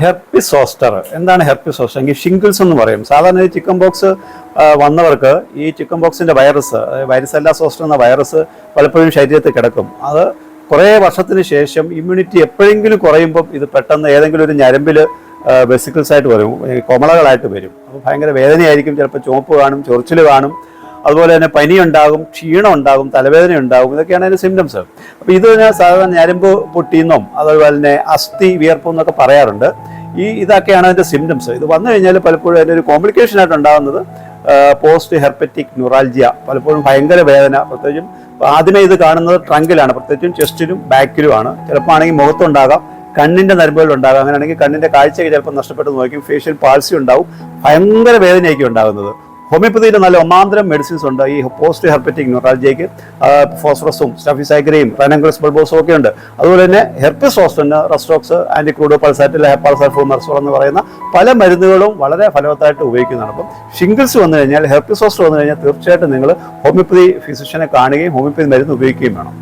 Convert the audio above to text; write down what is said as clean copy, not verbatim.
Herpes zoster എന്താണ് herpes zoster എങ്കിൽ shingles എന്ന് പറയും. സാധാരണ ഈ ചിക്കൻ ബോക്സ് വന്നവർക്ക് ഈ ചിക്കൻ ബോക്സിന്റെ വൈറസെല്ല സോസ്റ്റർ എന്ന വൈറസ് പലപ്പോഴും ശരീരത്തിൽ കിടക്കും. അത് കുറേ വർഷത്തിന് ശേഷം ഇമ്മ്യൂണിറ്റി എപ്പോഴെങ്കിലും കുറയുമ്പം ഇത് പെട്ടെന്ന് ഏതെങ്കിലും ഒരു ഞരമ്പിൽ വെസിക്കിൾസ് ആയിട്ട് വരും, കൊമളകളായിട്ട് വരും. അപ്പോൾ ഭയങ്കര വേദനയായിരിക്കും, ചിലപ്പോൾ ചുവപ്പ് കാണും, ചൊറിച്ചിൽ കാണും, അതുപോലെ തന്നെ പനി ഉണ്ടാകും, ക്ഷീണം ഉണ്ടാകും, തലവേദന ഉണ്ടാകും. ഇതൊക്കെയാണ് അതിൻ്റെ സിംറ്റംസ്. അപ്പോൾ ഇത് സാധാരണ ഞരമ്പ് പൊട്ടിയെന്നും അതുപോലെ തന്നെ അസ്ഥി വിയർപ്പം എന്നൊക്കെ പറയാറുണ്ട്. ഇതൊക്കെയാണ് അതിൻ്റെ സിംറ്റംസ്. ഇത് വന്നു കഴിഞ്ഞാൽ പലപ്പോഴും അതിൻ്റെ ഒരു കോംപ്ലിക്കേഷൻ ആയിട്ട് ഉണ്ടാകുന്നത് പോസ്റ്റ് ഹെർപ്പറ്റിക് ന്യൂറാൾജിയ, പലപ്പോഴും ഭയങ്കര വേദന. പ്രത്യേകിച്ചും ആദ്യമേ ഇത് കാണുന്നത് ട്രങ്കിലാണ്, പ്രത്യേകിച്ചും ചെസ്റ്റിലും ബാക്കിലുമാണ്. ചിലപ്പോൾ ആണെങ്കിൽ മുഖത്തുണ്ടാകാം, കണ്ണിൻ്റെ നരമ്പുകളിലുണ്ടാകാം. അങ്ങനെയാണെങ്കിൽ കണ്ണിൻ്റെ കാഴ്ചയൊക്കെ ചിലപ്പോൾ നഷ്ടപ്പെട്ടു നോക്കും, ഫേഷ്യൽ പാൾസി ഉണ്ടാവും, ഭയങ്കര വേദനയായിരിക്കും ഉണ്ടാകുന്നത്. ഹോമിയോപ്പതിയിൽ നല്ല ഒന്നാന്തരം മെഡിസിൻസ് ഉണ്ട് ഈ പോസ്റ്റ് ഹെർപ്പറ്റിക് ന്യൂറാൾജിയയ്ക്ക്. ഫോസ്ഫറസും സ്റ്റഫിസൈഗ്രയും റൈനൻഗ്രസ് ബൾബോസും ഒക്കെ ഉണ്ട്. അതുപോലെ തന്നെ ഹെർപ്പിസ് സോസ്റ്ററിന് റെസ്റ്റോക്സ്, ആന്റിക്രൂഡോ പൾസാറ്റിൽ, ഹെപ്പാൾസൾഫോർ മെർസോൾ എന്ന് പറയുന്ന പല മരുന്നുകളും വളരെ ഫലവത്തായിട്ട് ഉപയോഗിക്കുന്നതാണ്. അപ്പം ഷിംഗിൾസ് വന്നു കഴിഞ്ഞാൽ, ഹെർപ്പിസ് സോസ്റ്റർ വന്നു കഴിഞ്ഞാൽ തീർച്ചയായിട്ടും നിങ്ങൾ ഹോമിയോപ്പതി ഫിസിഷ്യനെ കാണുകയും ഹോമിയോപ്പതി മരുന്ന് ഉപയോഗിക്കുകയും വേണം.